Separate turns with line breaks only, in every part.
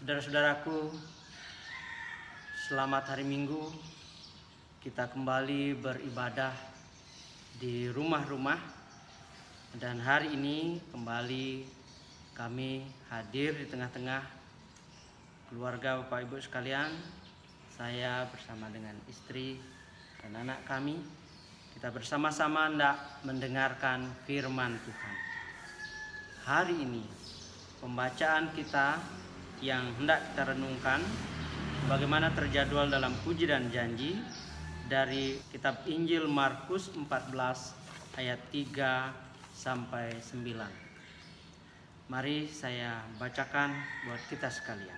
Saudara-saudaraku, selamat hari Minggu. Kita kembali beribadah di rumah-rumah, dan hari ini kembali kami hadir di tengah-tengah keluarga Bapak Ibu sekalian. Saya bersama dengan istri dan anak kami, kita bersama-sama hendak mendengarkan firman Tuhan. Hari ini pembacaan kita yang hendak kita renungkan bagaimana terjadwal dalam Puji dan Janji dari kitab Injil Markus 14 ayat 3 sampai 9. Mari saya bacakan buat kita sekalian.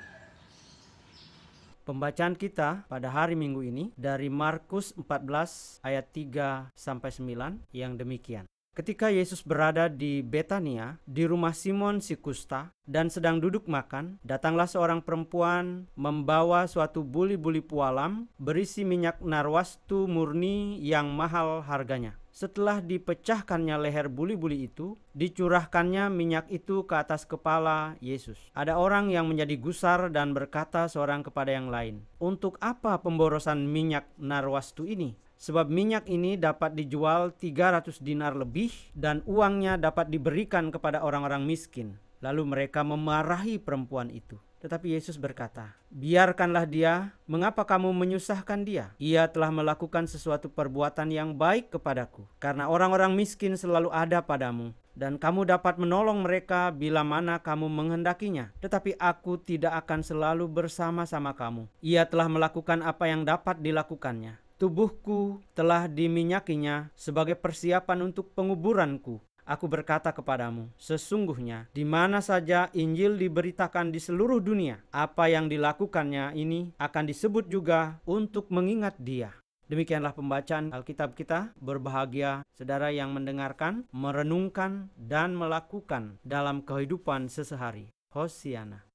Pembacaan kita pada hari Minggu ini dari Markus 14 ayat 3 sampai 9 yang demikian. Ketika Yesus berada di Betania, di rumah Simon si kusta, dan sedang duduk makan, datanglah seorang perempuan membawa suatu buli-buli pualam berisi minyak narwastu murni yang mahal harganya. Setelah dipecahkannya leher buli-buli itu, dicurahkannya minyak itu ke atas kepala Yesus. Ada orang yang menjadi gusar dan berkata seorang kepada yang lain, "Untuk apa pemborosan minyak narwastu ini? Sebab minyak ini dapat dijual 300 dinar lebih dan uangnya dapat diberikan kepada orang-orang miskin." Lalu mereka memarahi perempuan itu. Tetapi Yesus berkata, "Biarkanlah dia, mengapa kamu menyusahkan dia? Ia telah melakukan sesuatu perbuatan yang baik kepadaku. Karena orang-orang miskin selalu ada padamu, dan kamu dapat menolong mereka bila mana kamu menghendakinya. Tetapi aku tidak akan selalu bersama-sama kamu. Ia telah melakukan apa yang dapat dilakukannya. Tubuhku telah diminyakinya sebagai persiapan untuk penguburanku. Aku berkata kepadamu, sesungguhnya di mana saja Injil diberitakan di seluruh dunia, apa yang dilakukannya ini akan disebut juga untuk mengingat dia." Demikianlah pembacaan Alkitab kita. Berbahagia saudara yang mendengarkan, merenungkan, dan melakukan dalam kehidupan sehari-hari. Hosiana.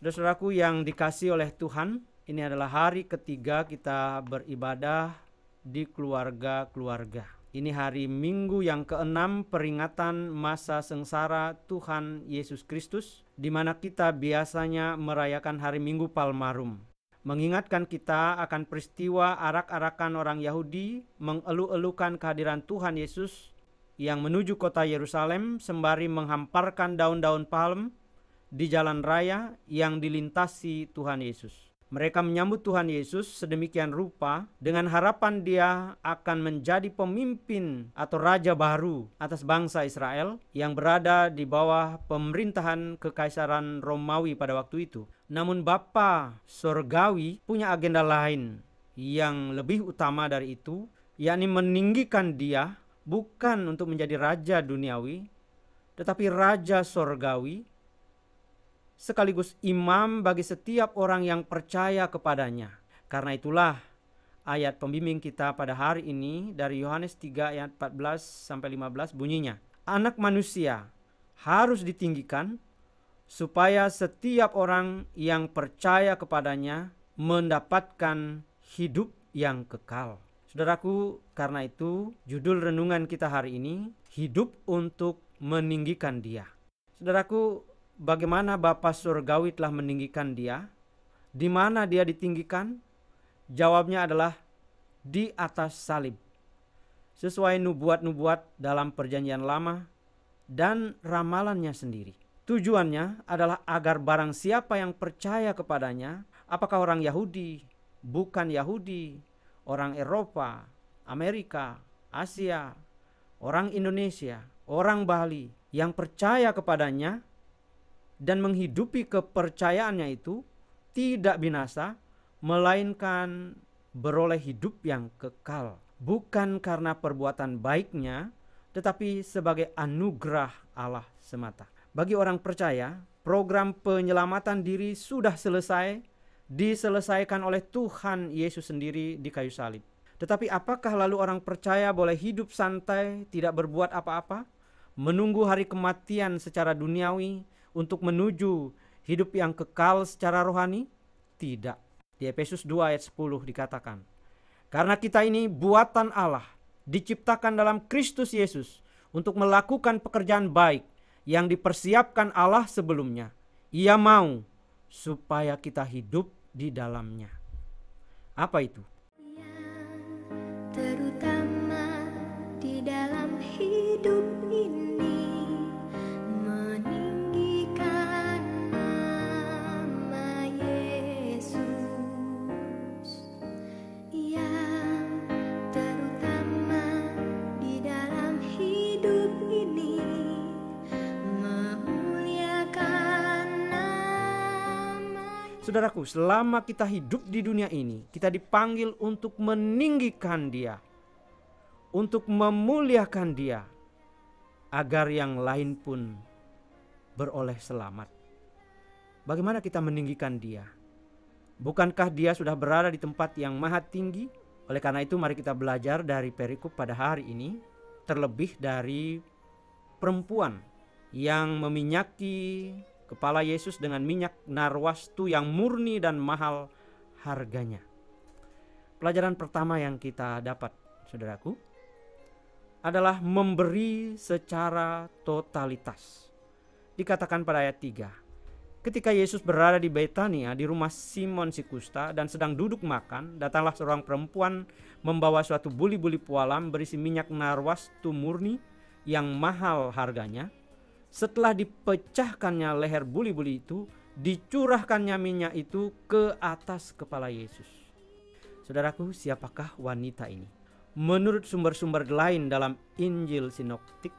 Saudara-saudaraku yang dikasihi oleh Tuhan, ini adalah hari ketiga kita beribadah di keluarga-keluarga. Ini hari Minggu yang ke-6 peringatan masa sengsara Tuhan Yesus Kristus, di mana kita biasanya merayakan hari Minggu Palmarum. Mengingatkan kita akan peristiwa arak-arakan orang Yahudi mengeluh-elukan kehadiran Tuhan Yesus yang menuju kota Yerusalem sembari menghamparkan daun-daun palem di jalan raya yang dilintasi Tuhan Yesus. Mereka menyambut Tuhan Yesus sedemikian rupa dengan harapan dia akan menjadi pemimpin atau raja baru atas bangsa Israel yang berada di bawah pemerintahan kekaisaran Romawi pada waktu itu. Namun Bapa Sorgawi punya agenda lain yang lebih utama dari itu, yakni meninggikan dia bukan untuk menjadi raja duniawi, tetapi raja sorgawi sekaligus imam bagi setiap orang yang percaya kepadanya. Karena itulah ayat pembimbing kita pada hari ini dari Yohanes 3 ayat 14 sampai 15 bunyinya, "Anak manusia harus ditinggikan supaya setiap orang yang percaya kepadanya mendapatkan hidup yang kekal." Saudaraku, karena itu judul renungan kita hari ini, hidup untuk meninggikan dia. Saudaraku, bagaimana Bapa Surgawi telah meninggikan dia? Di mana dia ditinggikan? Jawabnya adalah di atas salib. Sesuai nubuat-nubuat dalam perjanjian lama dan ramalannya sendiri. Tujuannya adalah agar barang siapa yang percaya kepadanya, apakah orang Yahudi, bukan Yahudi, orang Eropa, Amerika, Asia, orang Indonesia, orang Bali, yang percaya kepadanya dan menghidupi kepercayaannya itu tidak binasa, melainkan beroleh hidup yang kekal. Bukan karena perbuatan baiknya, tetapi sebagai anugerah Allah semata. Bagi orang percaya, program penyelamatan diri sudah selesai, diselesaikan oleh Tuhan Yesus sendiri di kayu salib. Tetapi apakah lalu orang percaya boleh hidup santai, tidak berbuat apa-apa, menunggu hari kematian secara duniawi untuk menuju hidup yang kekal secara rohani? Tidak. Di Efesus 2 ayat 10 dikatakan, "Karena kita ini buatan Allah, diciptakan dalam Kristus Yesus untuk melakukan pekerjaan baik yang dipersiapkan Allah sebelumnya. Ia mau supaya kita hidup di dalamnya. Apa itu?
Terutama di dalam hidup ini, meninggikan nama Yesus. Yang terutama di dalam hidup ini, memuliakan nama.
Saudaraku, selama kita hidup di dunia ini, kita dipanggil untuk meninggikan Dia, untuk memuliakan Dia, agar yang lain pun beroleh selamat. Bagaimana kita meninggikan Dia? Bukankah Dia sudah berada di tempat yang maha tinggi? Oleh karena itu mari kita belajar dari perikop pada hari ini, terlebih dari perempuan yang meminyaki kepala Yesus dengan minyak narwastu yang murni dan mahal harganya. Pelajaran pertama yang kita dapat, saudaraku, adalah memberi secara totalitas. Dikatakan pada ayat 3, ketika Yesus berada di Betania di rumah Simon si kusta dan sedang duduk makan, datanglah seorang perempuan membawa suatu buli-buli pualam berisi minyak narwastu murni yang mahal harganya. Setelah dipecahkannya leher buli-buli itu, dicurahkannya minyak itu ke atas kepala Yesus. Saudaraku, siapakah wanita ini? Menurut sumber-sumber lain dalam Injil Sinoptik,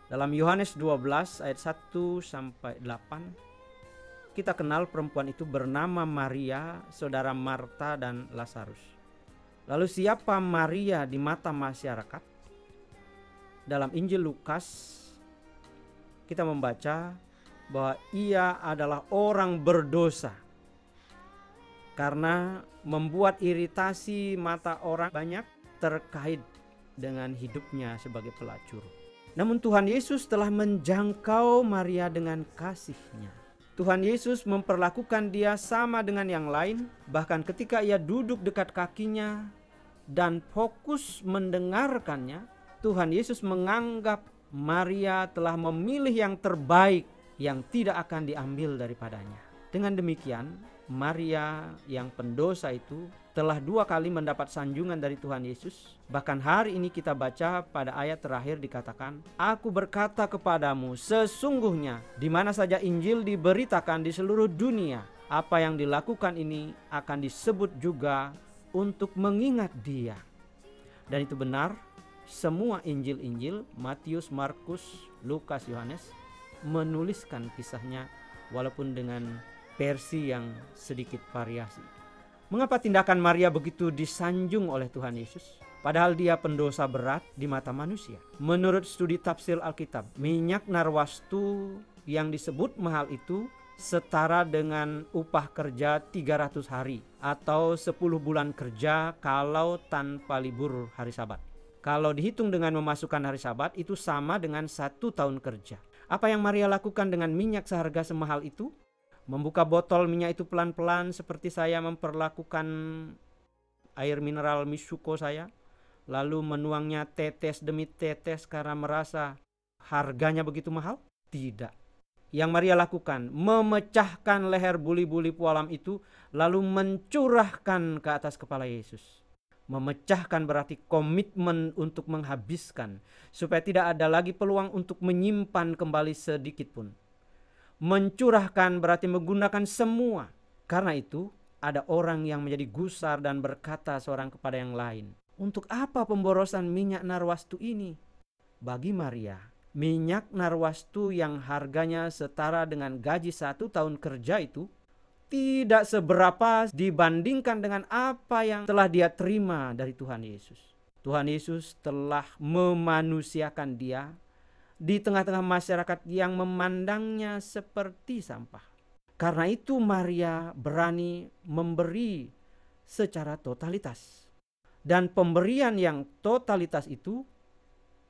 dalam Yohanes 12 ayat 1 sampai 8, kita kenal perempuan itu bernama Maria, saudara Marta dan Lazarus. Lalu siapa Maria di mata masyarakat? Dalam Injil Lukas kita membaca bahwa ia adalah orang berdosa karena membuat iritasi mata orang banyak terkait dengan hidupnya sebagai pelacur. Namun Tuhan Yesus telah menjangkau Maria dengan kasih-Nya. Tuhan Yesus memperlakukan dia sama dengan yang lain, bahkan ketika ia duduk dekat kakinya dan fokus mendengarkannya, Tuhan Yesus menganggap Maria telah memilih yang terbaik yang tidak akan diambil daripadanya. Dengan demikian, Maria yang pendosa itu telah 2 kali mendapat sanjungan dari Tuhan Yesus. Bahkan hari ini kita baca pada ayat terakhir dikatakan, "Aku berkata kepadamu, sesungguhnya di mana saja Injil diberitakan di seluruh dunia, apa yang dilakukan ini akan disebut juga untuk mengingat Dia." Dan itu benar. Semua Injil-Injil, Matius, Markus, Lukas, Yohanes, menuliskan kisahnya walaupun dengan versi yang sedikit variasi. Mengapa tindakan Maria begitu disanjung oleh Tuhan Yesus? Padahal dia pendosa berat di mata manusia. Menurut studi tafsir Alkitab, minyak narwastu yang disebut mahal itu setara dengan upah kerja 300 hari atau 10 bulan kerja kalau tanpa libur hari Sabat. Kalau dihitung dengan memasukkan hari Sabat, itu sama dengan 1 tahun kerja. Apa yang Maria lakukan dengan minyak seharga semahal itu? Membuka botol minyak itu pelan-pelan seperti saya memperlakukan air mineral Misuko saya. Lalu menuangnya tetes demi tetes karena merasa harganya begitu mahal? Tidak. Yang Maria lakukan, memecahkan leher buli-buli pualam itu lalu mencurahkan ke atas kepala Yesus. Memecahkan berarti komitmen untuk menghabiskan, supaya tidak ada lagi peluang untuk menyimpan kembali sedikit pun. Mencurahkan berarti menggunakan semua. Karena itu ada orang yang menjadi gusar dan berkata seorang kepada yang lain, "Untuk apa pemborosan minyak narwastu ini?" Bagi Maria, minyak narwastu yang harganya setara dengan gaji 1 tahun kerja itu tidak seberapa dibandingkan dengan apa yang telah dia terima dari Tuhan Yesus. Tuhan Yesus telah memanusiakan dia di tengah-tengah masyarakat yang memandangnya seperti sampah. Karena itu Maria berani memberi secara totalitas. Dan pemberian yang totalitas itu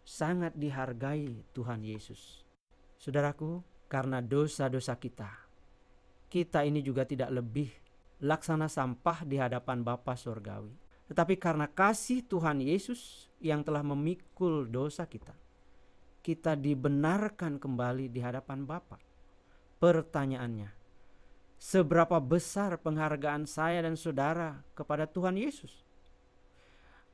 sangat dihargai Tuhan Yesus. Saudaraku, karena dosa-dosa kita ini juga tidak lebih laksana sampah di hadapan Bapa Surgawi. Tetapi karena kasih Tuhan Yesus yang telah memikul dosa kita dibenarkan kembali di hadapan Bapa. Pertanyaannya, seberapa besar penghargaan saya dan saudara kepada Tuhan Yesus?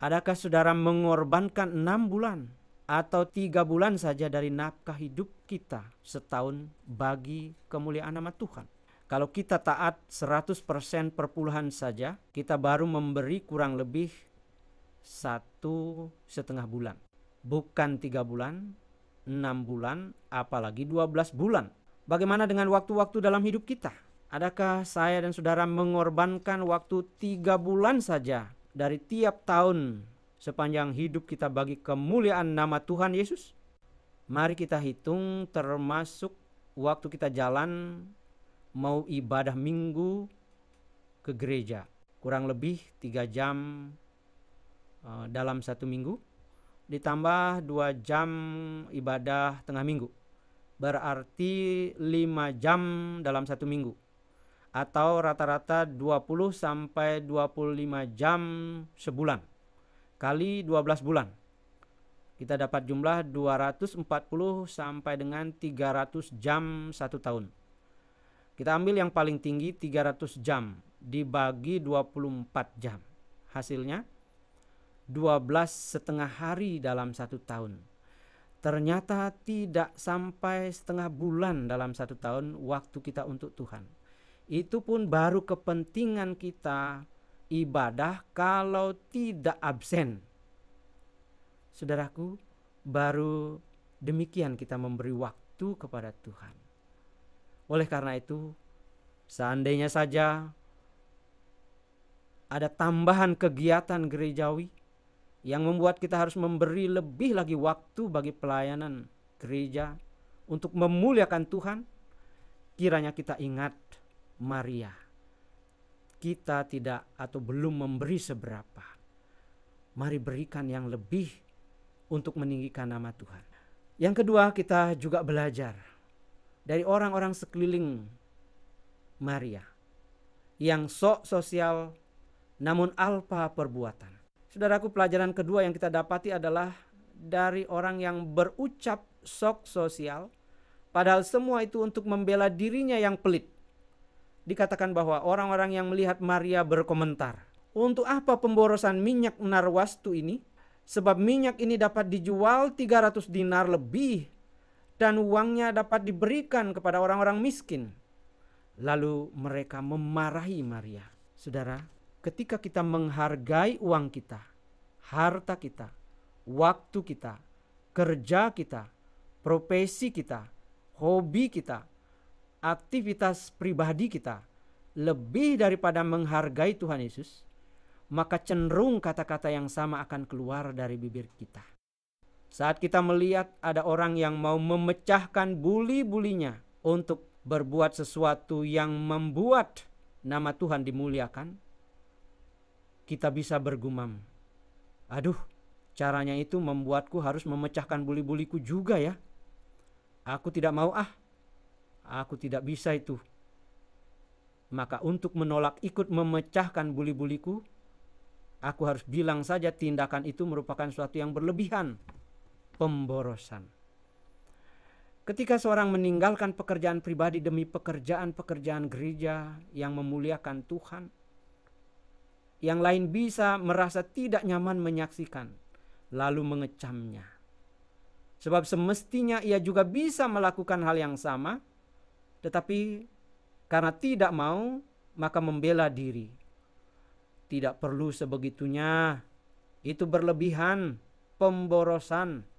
Adakah saudara mengorbankan 6 bulan atau 3 bulan saja dari nafkah hidup kita setahun bagi kemuliaan nama Tuhan? Kalau kita taat 100% perpuluhan saja, kita baru memberi kurang lebih 1,5 bulan. Bukan 3 bulan, 6 bulan, apalagi 12 bulan. Bagaimana dengan waktu-waktu dalam hidup kita? Adakah saya dan saudara mengorbankan waktu 3 bulan saja dari tiap tahun sepanjang hidup kita bagi kemuliaan nama Tuhan Yesus? Mari kita hitung termasuk waktu kita jalan mau ibadah minggu ke gereja. Kurang lebih 3 jam dalam 1 minggu. Ditambah 2 jam ibadah tengah minggu. Berarti 5 jam dalam 1 minggu. Atau rata-rata 20 sampai 25 jam sebulan. Kali 12 bulan. Kita dapat jumlah 240 sampai dengan 300 jam 1 tahun. Kita ambil yang paling tinggi 300 jam dibagi 24 jam. Hasilnya 12,5 hari dalam 1 tahun. Ternyata tidak sampai setengah bulan dalam 1 tahun waktu kita untuk Tuhan. Itu pun baru kepentingan kita ibadah kalau tidak absen. Saudaraku, baru demikian kita memberi waktu kepada Tuhan. Oleh karena itu, seandainya saja ada tambahan kegiatan gerejawi yang membuat kita harus memberi lebih lagi waktu bagi pelayanan gereja untuk memuliakan Tuhan, kiranya kita ingat Maria. Kita tidak atau belum memberi seberapa. Mari berikan yang lebih untuk meninggikan nama Tuhan. Yang kedua, kita juga belajar dari orang-orang sekeliling Maria yang sok sosial namun alpa perbuatan. Saudaraku, pelajaran kedua yang kita dapati adalah dari orang yang berucap sok sosial, padahal semua itu untuk membela dirinya yang pelit. Dikatakan bahwa orang-orang yang melihat Maria berkomentar, untuk apa pemborosan minyak narwastu ini? Sebab minyak ini dapat dijual 300 dinar lebih dan uangnya dapat diberikan kepada orang-orang miskin. Lalu mereka memarahi Maria. Saudara, ketika kita menghargai uang kita, harta kita, waktu kita, kerja kita, profesi kita, hobi kita, aktivitas pribadi kita, lebih daripada menghargai Tuhan Yesus, maka cenderung kata-kata yang sama akan keluar dari bibir kita. Saat kita melihat ada orang yang mau memecahkan buli-bulinya untuk berbuat sesuatu yang membuat nama Tuhan dimuliakan, kita bisa bergumam, aduh, caranya itu membuatku harus memecahkan buli-buliku juga ya. Aku tidak mau aku tidak bisa itu. Maka untuk menolak ikut memecahkan buli-buliku, aku harus bilang saja tindakan itu merupakan suatu yang berlebihan. Pemborosan. Ketika seorang meninggalkan pekerjaan pribadi demi pekerjaan-pekerjaan gereja yang memuliakan Tuhan, yang lain bisa merasa tidak nyaman menyaksikan, lalu mengecamnya. Sebab semestinya ia juga bisa melakukan hal yang sama, tetapi karena tidak mau, maka membela diri. Tidak perlu sebegitunya, itu berlebihan, pemborosan.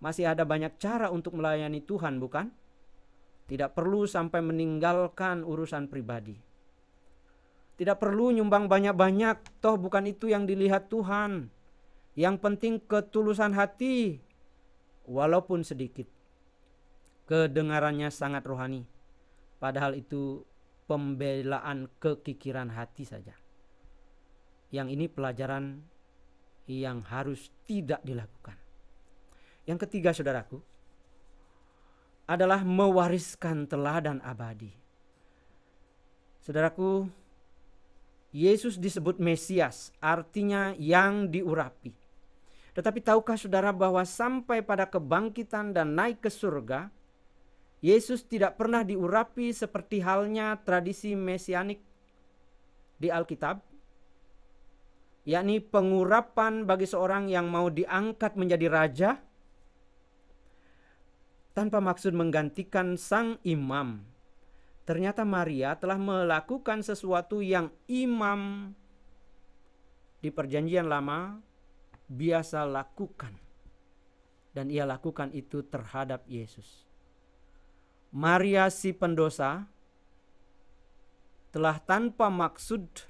Masih ada banyak cara untuk melayani Tuhan, bukan? Tidak perlu sampai meninggalkan urusan pribadi. Tidak perlu nyumbang banyak-banyak, toh bukan itu yang dilihat Tuhan. Yang penting ketulusan hati, walaupun sedikit. Kedengarannya sangat rohani, padahal itu pembelaan kekikiran hati saja. Yang ini pelajaran yang harus tidak dilakukan. Yang ketiga, saudaraku, adalah mewariskan teladan abadi. Saudaraku, Yesus disebut Mesias, artinya yang diurapi. Tetapi tahukah saudara bahwa sampai pada kebangkitan dan naik ke surga, Yesus tidak pernah diurapi seperti halnya tradisi mesianik di Alkitab, yakni pengurapan bagi seorang yang mau diangkat menjadi raja tanpa maksud menggantikan sang imam. Ternyata Maria telah melakukan sesuatu yang imam di Perjanjian Lama biasa lakukan, dan ia lakukan itu terhadap Yesus. Maria si pendosa telah tanpa maksud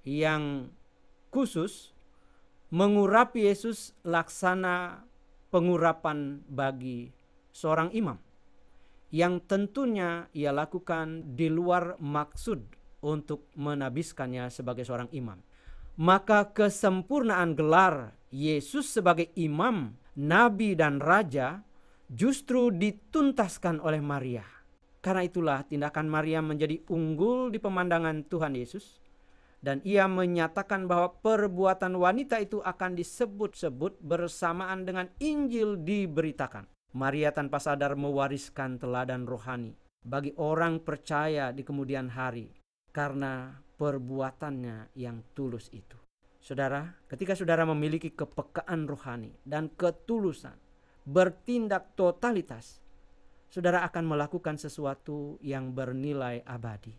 yang khusus mengurapi Yesus laksana pengurapan bagi seorang imam, yang tentunya ia lakukan di luar maksud untuk menabiskannya sebagai seorang imam. Maka kesempurnaan gelar Yesus sebagai imam, nabi dan raja justru dituntaskan oleh Maria. Karena itulah tindakan Maria menjadi unggul di pemandangan Tuhan Yesus, dan ia menyatakan bahwa perbuatan wanita itu akan disebut-sebut bersamaan dengan Injil diberitakan. Maria tanpa sadar mewariskan teladan rohani bagi orang percaya di kemudian hari karena perbuatannya yang tulus itu. Saudara, ketika saudara memiliki kepekaan rohani dan ketulusan, bertindak totalitas, saudara akan melakukan sesuatu yang bernilai abadi.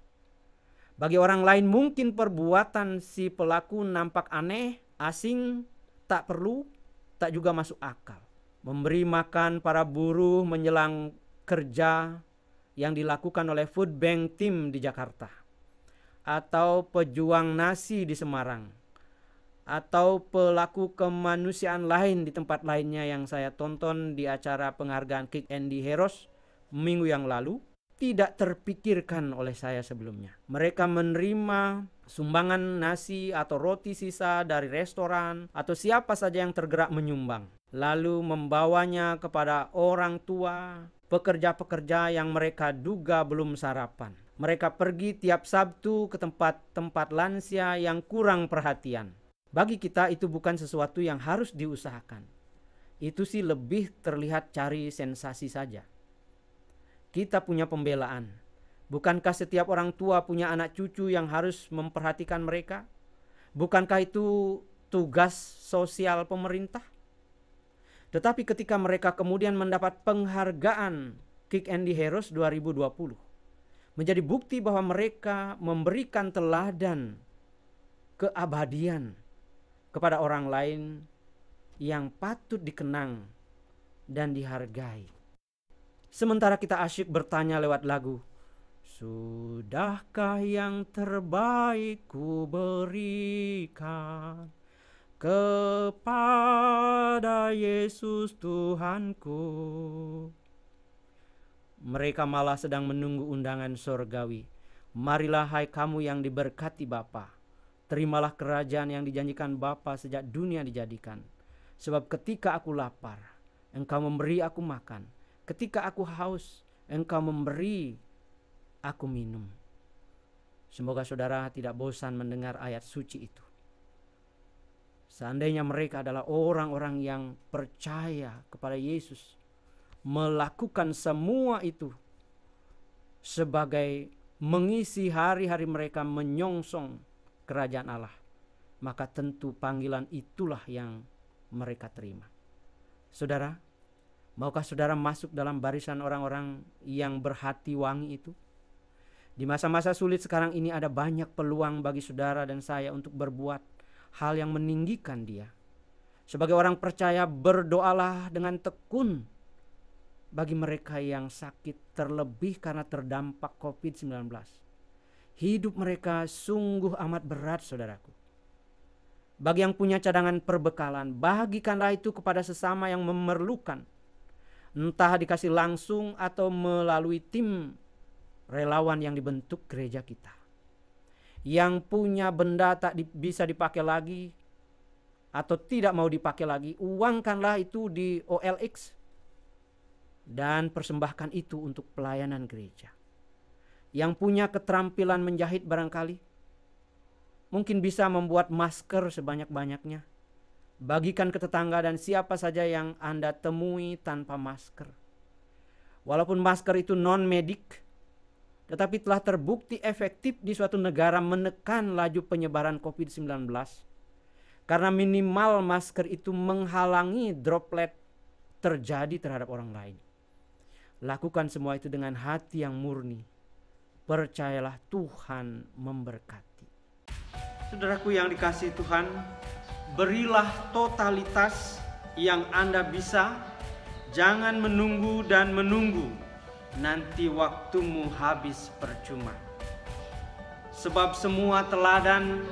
Bagi orang lain mungkin perbuatan si pelaku nampak aneh, asing, tak perlu, tak juga masuk akal. Memberi makan para buruh menjelang kerja yang dilakukan oleh food bank team di Jakarta, atau pejuang nasi di Semarang, atau pelaku kemanusiaan lain di tempat lainnya yang saya tonton di acara penghargaan Kick Andy Heroes minggu yang lalu, tidak terpikirkan oleh saya sebelumnya. Mereka menerima sumbangan nasi atau roti sisa dari restoran atau siapa saja yang tergerak menyumbang, lalu membawanya kepada orang tua, pekerja-pekerja yang mereka duga belum sarapan. Mereka pergi tiap Sabtu ke tempat-tempat lansia yang kurang perhatian. Bagi kita itu bukan sesuatu yang harus diusahakan. Itu sih lebih terlihat cari sensasi saja. Kita punya pembelaan. Bukankah setiap orang tua punya anak cucu yang harus memperhatikan mereka? Bukankah itu tugas sosial pemerintah? Tetapi ketika mereka kemudian mendapat penghargaan Kick Andy Heroes 2020, menjadi bukti bahwa mereka memberikan teladan keabadian kepada orang lain yang patut dikenang dan dihargai. Sementara kita asyik bertanya lewat lagu, sudahkah yang terbaik ku berikan kepada Yesus Tuhanku? Mereka malah sedang menunggu undangan sorgawi. Marilah hai kamu yang diberkati Bapa, terimalah kerajaan yang dijanjikan Bapa sejak dunia dijadikan. Sebab ketika aku lapar, Engkau memberi aku makan. Ketika aku haus, Engkau memberi aku minum. Semoga saudara tidak bosan mendengar ayat suci itu. Seandainya mereka adalah orang-orang yang percaya kepada Yesus, melakukan semua itu sebagai mengisi hari-hari mereka menyongsong kerajaan Allah, maka tentu panggilan itulah yang mereka terima. Saudara, maukah saudara masuk dalam barisan orang-orang yang berhati wangi itu? Di masa-masa sulit sekarang ini ada banyak peluang bagi saudara dan saya untuk berbuat hal yang meninggikan Dia. Sebagai orang percaya, berdoalah dengan tekun bagi mereka yang sakit, terlebih karena terdampak COVID-19. Hidup mereka sungguh amat berat, saudaraku. Bagi yang punya cadangan perbekalan, bagikanlah itu kepada sesama yang memerlukan. Entah dikasih langsung atau melalui tim relawan yang dibentuk gereja kita. Yang punya benda tak bisa dipakai lagi atau tidak mau dipakai lagi, uangkanlah itu di OLX dan persembahkan itu untuk pelayanan gereja. Yang punya keterampilan menjahit barangkali mungkin bisa membuat masker sebanyak-banyaknya. Bagikan ke tetangga dan siapa saja yang Anda temui tanpa masker. Walaupun masker itu non-medik, tetapi telah terbukti efektif di suatu negara menekan laju penyebaran COVID-19. Karena minimal masker itu menghalangi droplet terjadi terhadap orang lain. Lakukan semua itu dengan hati yang murni. Percayalah Tuhan memberkati. Saudaraku yang dikasihi Tuhan, berilah totalitas yang Anda bisa. Jangan menunggu dan menunggu. Nanti waktumu habis percuma. Sebab semua teladan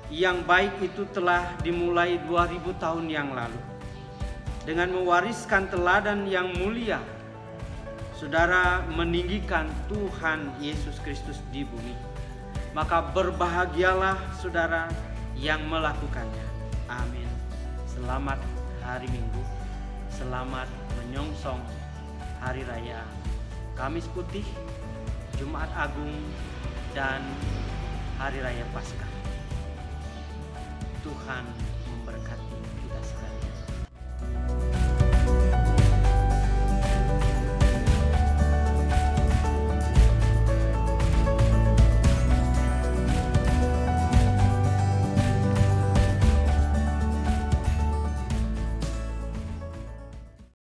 yang baik itu telah dimulai 2000 tahun yang lalu. Dengan mewariskan teladan yang mulia, saudara meninggikan Tuhan Yesus Kristus di bumi. Maka berbahagialah saudara yang melakukannya. Amin. Selamat hari Minggu. Selamat menyongsong Hari Raya Kamis Putih, Jumat Agung, dan Hari Raya Paskah. Tuhan memberkati.